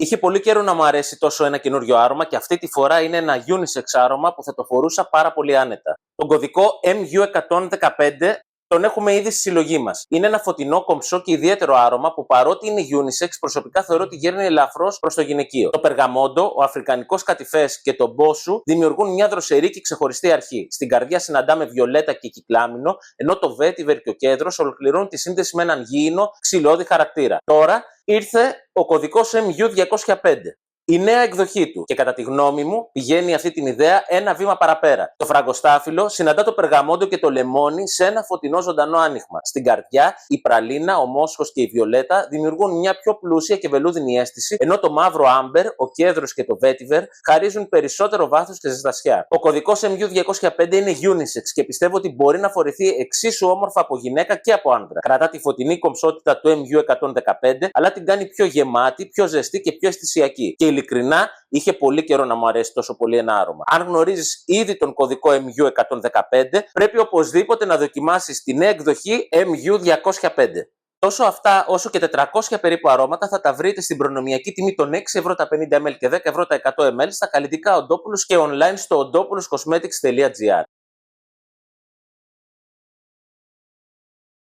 Είχε πολύ καιρό να μου αρέσει τόσο ένα καινούριο άρωμα και αυτή τη φορά είναι ένα unisex άρωμα που θα το φορούσα πάρα πολύ άνετα. Τον κωδικό MU115 τον έχουμε ήδη στη συλλογή μας. Είναι ένα φωτεινό, κομψό και ιδιαίτερο άρωμα που παρότι είναι unisex, προσωπικά θεωρώ ότι γέρνει ελαφρώς προς το γυναικείο. Το περγαμόντο, ο αφρικανικός κατιφές και το μπόσου δημιουργούν μια δροσερή και ξεχωριστή αρχή. Στην καρδιά συναντάμε βιολέτα και κυκλάμινο, ενώ το βέτιβερ και ο κέντρος ολοκληρώνουν τη σύνδεση με έναν γήινο, ξυλώδη χαρακτήρα. Τώρα ήρθε ο κωδικός MU205. Η νέα εκδοχή του και κατά τη γνώμη μου πηγαίνει αυτή την ιδέα ένα βήμα παραπέρα. Το φραγκοστάφυλλο συναντά το περγαμόντο και το λεμόνι σε ένα φωτεινό ζωντανό άνοιγμα. Στην καρδιά, η πραλίνα, ο μόσχος και η βιολέτα δημιουργούν μια πιο πλούσια και βελούδινη αίσθηση, ενώ το μαύρο άμπερ, ο κέδρος και το βέτιβερ χαρίζουν περισσότερο βάθος και ζεστασιά. Ο κωδικός MU205 είναι unisex και πιστεύω ότι μπορεί να φορεθεί εξίσου όμορφα από γυναίκα και από άντρα. Κρατά τη φωτεινή κομψότητα του MU115, αλλά την κάνει πιο γεμάτη, πιο ζεστή και πιο αισθησιακή. Και ειλικρινά, είχε πολύ καιρό να μου αρέσει τόσο πολύ ένα άρωμα. Αν γνωρίζεις ήδη τον κωδικό MU115, πρέπει οπωσδήποτε να δοκιμάσεις τη νέα εκδοχή MU205. Τόσο αυτά όσο και 400 περίπου αρώματα θα τα βρείτε στην προνομιακή τιμή των 6 ευρώ τα 50 ml και 10 ευρώ τα 100 ml στα καλλιτικά Οντόπουλος και online στο odopoulos.cosmetics.gr.